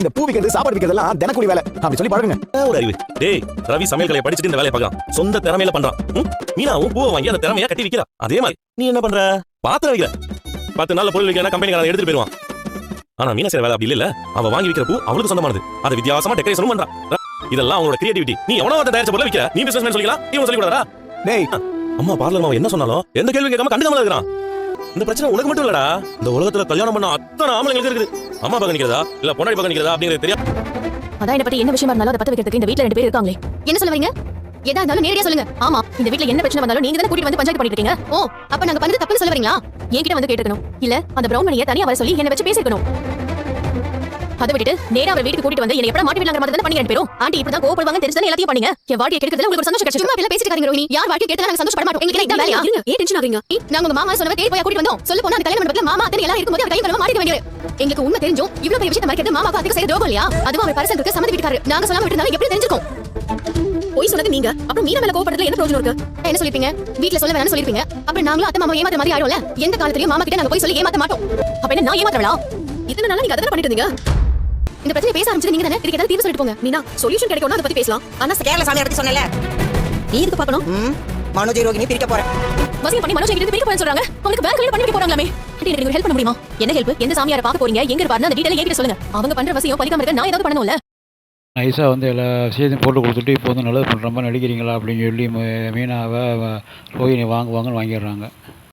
இந்த பூ விக்கிறது சாப்பாடு விக்கிறதெல்லாம் தினக்கூலி வேலை அப்படி சொல்லி பழகுங்க. ஒரு அறிவு. டேய் ரவி சமையல் கலையை படிச்சுட்டு இந்த வேலையை பார்க்கலாம். சொந்த திறமையில பண்றான். மீனாவும் பூவை வாங்கி அந்த திறமையா கட்டி விக்கிறா. அதே மாதிரி நீ என்ன பண்ற? பாத்திரம் விக்கிற. 10 நாள்ல பொருள் விக்கிறா கம்பெனிக்காரன் எடுத்துட்டு போயிடுவான். ஆனா மீனா செய்யற வேலை அப்படி இல்ல. அவ வாங்கி விக்கிற பூ அவளுக்கு சொந்தமானது. அதை வித்தியாசமா டெக்கரேஷனும் பண்றான். இதெல்லாம் அவங்களோட கிரியேட்டிவிட்டி. நீ எவனோ அந்த தயாரிச்ச பொருளை விக்கிற. நீ பிசினஸ்மேன் சொல்லிக்கலாம். இவன் சொல்லி கூடாதா? டேய் அம்மா பார்லர் மாமா என்ன சொன்னாலும் எந்த கேள்வி கேட்காம கண்டுக்காம இருக்கிறான். இந்த பிரச்சனை உனக்கு மட்டும் இல்லடா. இந்த உலகத்துல கல்யாணம் பண்ண அத்தனை ஆம்பளைங்களுக்கு இருக்குது. அம்மா பக்கம் நிக்கிறதா இல்ல பொண்டாடி பக்கம் நிக்கிறதா அப்படிங்கிறது தெரியாது. அதான் என்ன பத்தி என்ன விஷயமா இருந்தாலும் அதை பத்த வைக்கிறதுக்கு இந்த வீட்ல 2 பேர் இருக்காங்களே. என்ன சொல்ல வரீங்க? எதா இருந்தாலும் நேரடியா சொல்லுங்க. ஆமா இந்த வீட்ல என்ன பிரச்சனை வந்தாலும் நீங்க தான கூட்டிட்டு வந்து பஞ்சாயத்து பண்ணிட்டு இருக்கீங்க. ஓ அப்ப நாங்க பண்ணது தப்புன்னு சொல்ல வரீங்களா? என்கிட்ட வந்து கேட்டுக்கணும். இல்ல அந்த பிரவுன் மணியை தனியா வர சொல்லி என்ன வச்சு பேசிக்கணும். அதை விட்டுட்டு நேரா அவர் வீட்டுக்கு கூட்டிட்டு வந்து என்ன எப்பட மாட்டி விடலாங்கிற மாதிரி தான பண்ணி 2 பேரும். ஆண்டி இப்படி தான் கோவப்படுவாங்க தெரிஞ்சா எல்லாத்தையும் பண்ணீங்க. என் வாழ்க்கையை கெடுக்கிறதுல உங்களுக்கு ஒரு சந்தோஷம் கிடைச்சு. சும்மா எல்லாம் பேசிட்டு இருக்காங்க ரோஹினி. யார் வாழ்க்கையை கெடுத்தா நாங்க சந்தோஷப்பட மாட்டோம். எங்களுக்கு இதான் வேலையா? இருங்க. டென்ஷன் ஆகுறீங்க? நாங்க உங்க மாமா சொன்னவ தேடி போய் கூட்டிட்டு வந்தோம். சொல்ல போனா அந்த கல்யாண மண்டபத்துல மாமா அத்தனை எல்லாம் இருக்கும்போது அவர் கை கழுவ மாட்டிக்க வேண்டியது. எங்களுக்கு உண்மை தெரிஞ்சும் இவ்வளவு பெரிய விஷயத்தை மறைக்கிறது மாமாக்கு அதிக செய்ய துரோகம் இல்லையா? அதுவும் அவர் பரிசலுக்கு சம்மதி விட்டுக்காரு. நாங்க சொல்லாம விட்டுனால எப்படி தெரிஞ்சிருக்கும்? போய் சொன்னது நீங்க. அப்புறம் மீனா மேல கோவப்படுறதுல என்ன பிரயோஜனம் இருக்கு? என்ன சொல்லிருப்பீங்க? வீட்ல சொல்ல வேணாம்னு சொல்லிருப்பீங்க. அப்புறம் நாங்களும் அத்தை மாமா ஏமாத்த மாதிரி ஆயிடும்ல. எந்த காலத்துலயும் மாமா கிட்ட நாங்க போய் சொல்லி ஏமாத்த மாட்டோம். அப்ப என்ன நான் ஏமாத்தறவளா? இதனால நீங்க அதெல்லாம் பண்ணிட்டு இருந்தீங்க. இந்த பிரச்சனை பேச ஆரம்பிச்சது நீங்க தானே. இதுக்கு ஏதாவது தீர்வு சொல்லிட்டு போங்க. மீனா சொல்யூஷன் கிடைக்கும்னா அத பத்தி பேசலாம். ஆனா கேரள சாமி பத்தி சொன்னல. நீ எதுக்கு பார்க்கணும்? மனோஜ் ரோகிணி பிரிக்க போறேன். வசியம் பண்ணி மனோஜ் கிட்ட பிரிக்க போறேன்னு சொல்றாங்க. உங்களுக்கு வேற கல்யாணம் பண்ணி போறாங்களாமே. எனக்கு நீங்க ஹெல்ப் பண்ண முடியுமா? என்ன ஹெல்ப்? எந்த சாமியாரை பார்க்க போறீங்க? எங்க இருப்பாருன்னு அந்த டீடைல் என்கிட்ட சொல்லுங்க. அவங்க பண்ற வசியம் பலிக்காம இருக்க நான் ஏதாவது பண்ணணும்ல. நைஸாக வந்து எல்லா விஷயத்தையும் போட்டு கொடுத்துட்டு இப்போ வந்து நல்லது பண்ணுற மாதிரி நடிக்கிறீங்களா அப்படின்னு சொல்லி மீனாவை ரோஹிணி வாங்குவாங்கன்னு வாங்கிடுறாங்க.